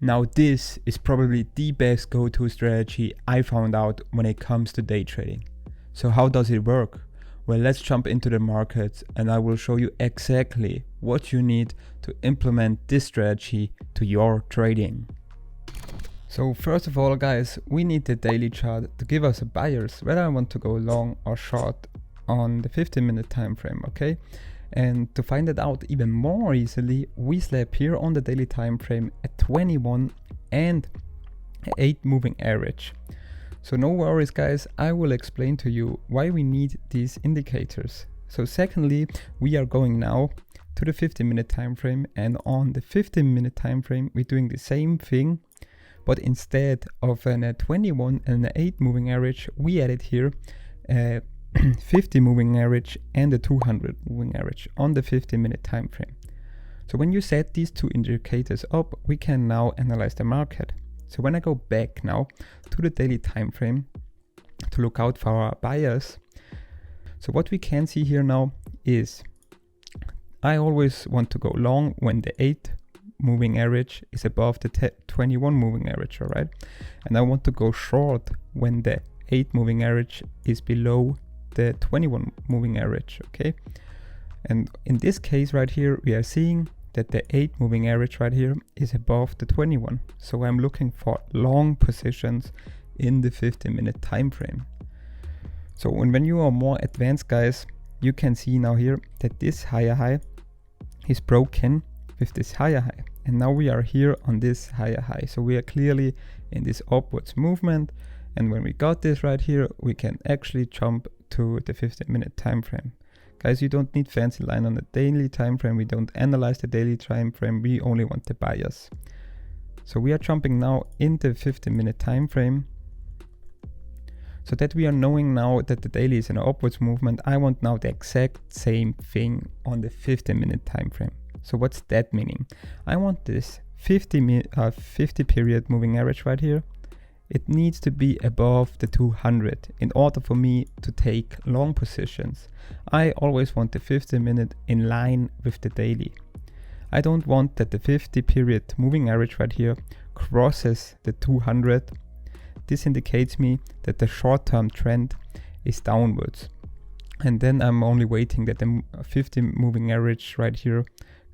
Now this is probably the best go-to strategy I found out when it comes to day trading. So how does it work? Well, let's jump into the markets and I will show you exactly what you need to implement this strategy to your trading. So first of all, guys, we need the daily chart to give us a bias whether I want to go long or short on the 15-minute time frame, okay? And to find it out even more easily, we slap here on the daily time frame at 21 and 8 moving average. So no worries, guys, I will explain to you why we need these indicators. So secondly, we are going now to the 15-minute time frame, and on the 15-minute time frame we're doing the same thing, but instead of a 21 and an 8 moving average, we added here 50 moving average and a 200 moving average on the 15-minute time frame. So when you set these two indicators up, we can now analyze the market. So when I go back now to the daily time frame to look out for our bias, so what we can see here now is I always want to go long when the 8 moving average is above the 21 moving average, all right? And I want to go short when the 8 moving average is below the 21 moving average, okay? And in this case right here, we are seeing that the 8 moving average right here is above the 21. So I'm looking for long positions in the 15-minute time frame. So when you are more advanced, guys, you can see now here that this higher high is broken with this higher high. And now we are here on this higher high. So we are clearly in this upwards movement. And when we got this right here, we can actually jump to the 15-minute time frame. Guys, you don't need fancy line on the daily time frame. We don't analyze the daily time frame. We only want the bias. So we are jumping now in the 15-minute time frame. So that we are knowing now that the daily is an upwards movement, I want now the exact same thing on the 15-minute time frame. So what's that meaning? I want this 50 period moving average right here. It needs to be above the 200 in order for me to take long positions. I always want the 15-minute in line with the daily. I don't want that the 50 period moving average right here crosses the 200. This indicates me that the short-term trend is downwards. And then I'm only waiting that the 50 moving average right here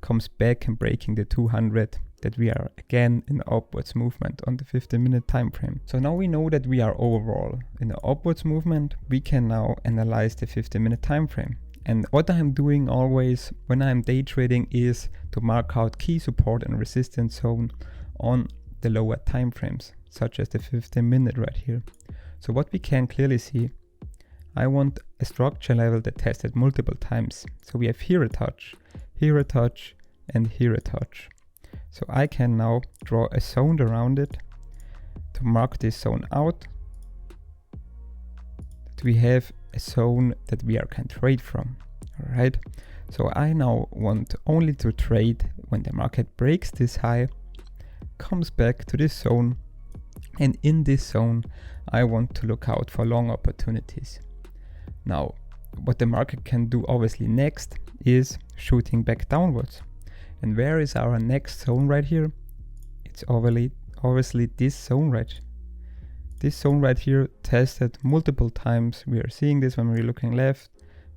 comes back and breaking the 200, that we are again in upwards movement on the 15-minute time frame. So now we know that we are overall in an upwards movement. We can now analyze the 15-minute time frame. And what I'm doing always when I'm day trading is to mark out key support and resistance zone on the lower time frames, such as the 15-minute right here. So what we can clearly see, I want a structure level that tested multiple times. So we have here a touch, and here a touch. So I can now draw a zone around it to mark this zone out, that we have a zone that we can trade from. All right. So I now want only to trade when the market breaks this high, comes back to this zone, and in this zone I want to look out for long opportunities. Now, what the market can do obviously next is shooting back downwards. And where is our next zone right here? It's obviously this zone right. This zone right here tested multiple times. We are seeing this when we're looking left.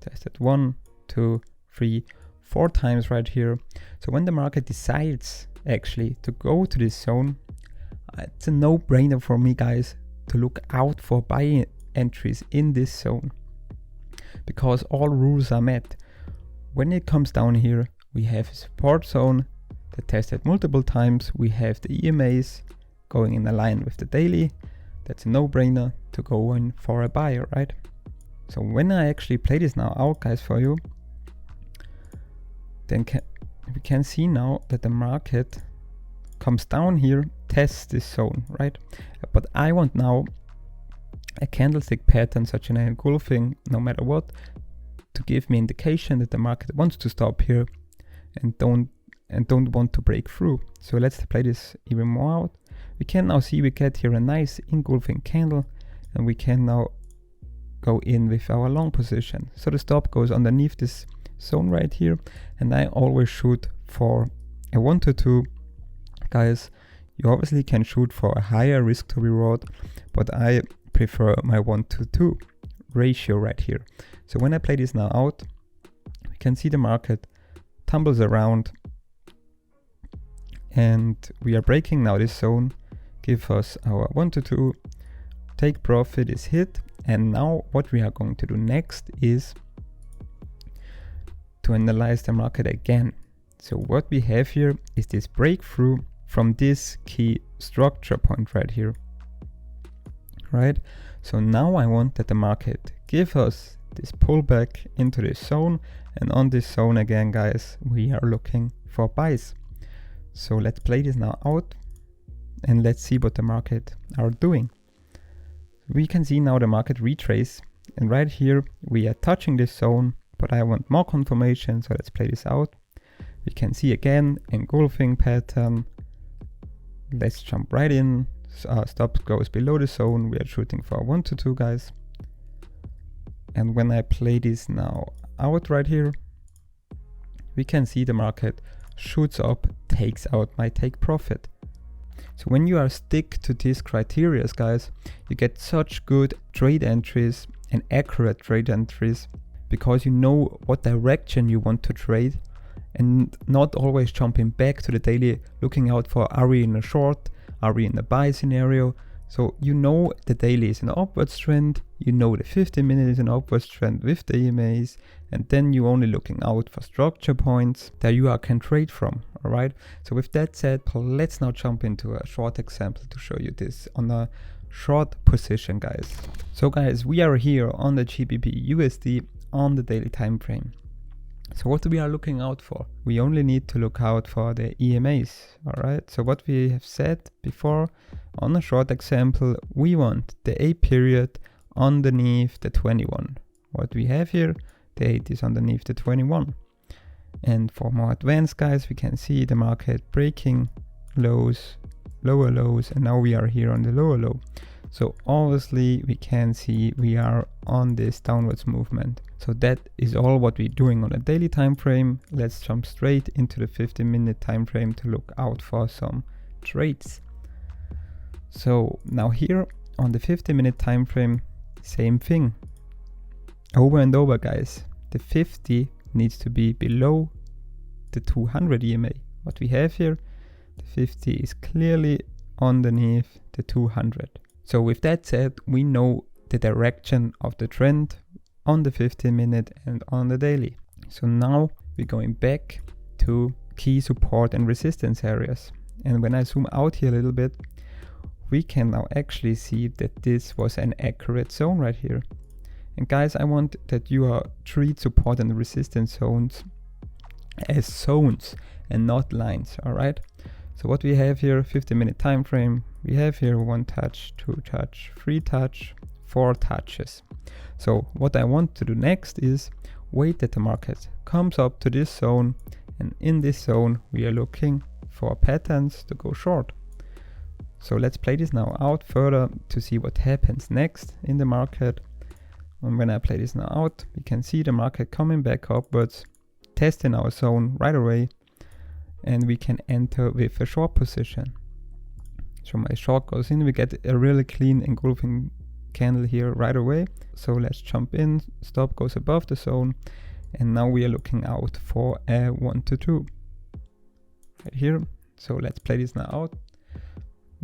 Tested 1, 2, 3, 4 times right here. So when the market decides actually to go to this zone, it's a no-brainer for me, guys, to look out for buy entries in this zone, because all rules are met. When it comes down here, we have a support zone that tested multiple times. We have the EMAs going in line with the daily. That's a no-brainer to go in for a buy, right? So when I actually play this now out, guys, for you, then we can see now that the market comes down here, tests this zone, right? But I want now a candlestick pattern such an engulfing, no matter what, to give me indication that the market wants to stop here and don't want to break through. So let's play this even more out. We can now see we get here a nice engulfing candle, and we can now go in with our long position. So the stop goes underneath this zone right here, and I always shoot for a 1 to 2. Guys, You obviously can shoot for a higher risk to reward, but I prefer my 1-to-2 ratio right here. So when I play this now out, we can see the market tumbles around and we are breaking now this zone, give us our 1-to-2, take profit is hit. And now what we are going to do next is to analyze the market again. So what we have here is this breakthrough from this key structure point right here, right? So now I want that the market give us this pullback into this zone, and on this zone again, guys, we are looking for buys. So let's play this now out and let's see what the market are doing. We can see now the market retrace, and right here we are touching this zone, but I want more confirmation, so let's play this out. We can see again engulfing pattern. Let's jump right in. Stop goes below the zone. We are shooting for 1-to-2, guys. And when I play this now out right here, we can see the market shoots up, takes out my take profit. So when you are stick to these criteria, guys, you get such good trade entries and accurate trade entries because you know what direction you want to trade and not always jumping back to the daily, looking out for are we in a short, are we in a buy scenario. So you know the daily is an upwards trend, you know the 50-minute is an upwards trend with the EMAs, and then you're only looking out for structure points that you can trade from, alright? So with that said, let's now jump into a short example to show you this on a short position, guys. So guys, we are here on the GBP USD on the daily time frame. So what we are looking out for? We only need to look out for the EMAs, alright? So what we have said before on a short example, we want the A period underneath the 21. What we have here, the 8 is underneath the 21. And for more advanced guys, we can see the market breaking lows, lower lows, and now we are here on the lower low. So obviously we can see we are on this downwards movement. So that is all what we're doing on a daily time frame. Let's jump straight into the 50-minute time frame to look out for some trades. So now here on the 50-minute time frame, same thing. Over and over, guys. The 50 needs to be below the 200 EMA. What we have here, the 50 is clearly underneath the 200. So with that said, we know the direction of the trend on the 15-minute and on the daily. So now we're going back to key support and resistance areas. And when I zoom out here a little bit, we can now actually see that this was an accurate zone right here. And guys, I want that you treat support and resistance zones as zones and not lines, all right? So what we have here, 50-minute time frame, we have here 1 touch, 2 touch, 3 touch, 4 touches. So what I want to do next is wait that the market comes up to this zone, and in this zone we are looking for patterns to go short. So let's play this now out further to see what happens next in the market. And when I play this now out, we can see the market coming back upwards, testing our zone right away, and we can enter with a short position. So my short goes in, we get a really clean engulfing candle here right away. So let's jump in, stop goes above the zone, and now we are looking out for a 1-to-2 right here. So let's play this now out.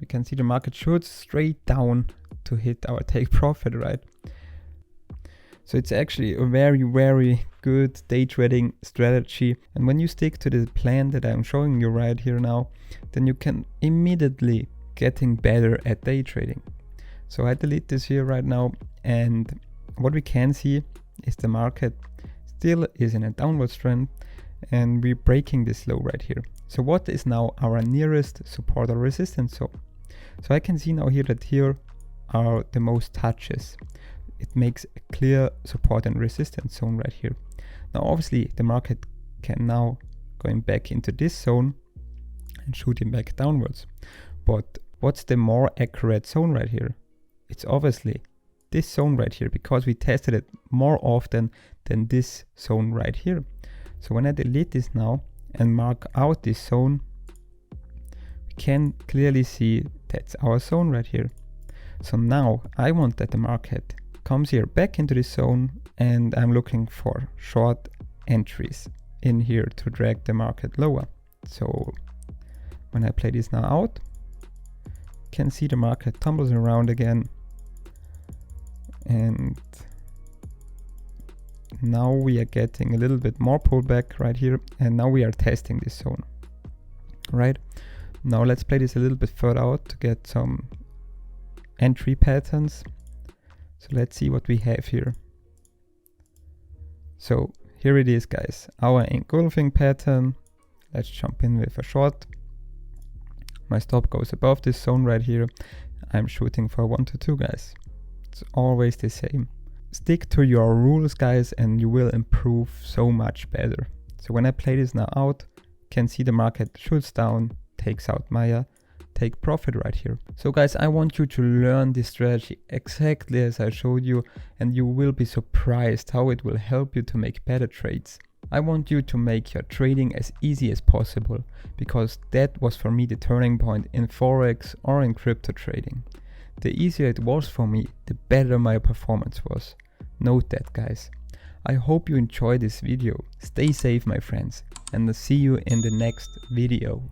We can see the market shoots straight down to hit our take profit, right? So it's actually a very, very good day trading strategy. And when you stick to the plan that I'm showing you right here now, then you can immediately getting better at day trading. So I delete this here right now, and what we can see is the market still is in a downward trend, and we're breaking this low right here. So what is now our nearest support or resistance zone? So I can see now here that here are the most touches. It makes a clear support and resistance zone right here. Now obviously the market can now going back into this zone and shooting back downwards. But what's the more accurate zone right here? It's obviously this zone right here, because we tested it more often than this zone right here. So when I delete this now and mark out this zone, we can clearly see that's our zone right here. So now I want that the market comes here back into this zone, and I'm looking for short entries in here to drag the market lower. So when I play this now out, you can see the market tumbles around again, and now we are getting a little bit more pullback right here, and now we are testing this zone. Right, now let's play this a little bit further out to get some entry patterns. So let's see what we have here. So here it is, guys, our engulfing pattern. Let's jump in with a short. My stop goes above this zone right here. I'm shooting for 1 to 2, guys. It's always the same. Stick to your rules, guys, and you will improve so much better. So when I play this now out, you can see the market shoots down, takes out my take profit right here. So guys, I want you to learn this strategy exactly as I showed you, and you will be surprised how it will help you to make better trades. I want you to make your trading as easy as possible, because that was for me the turning point in Forex or in crypto trading. The easier it was for me, the better my performance was. Note that, guys. I hope you enjoyed this video. Stay safe, my friends, and I'll see you in the next video.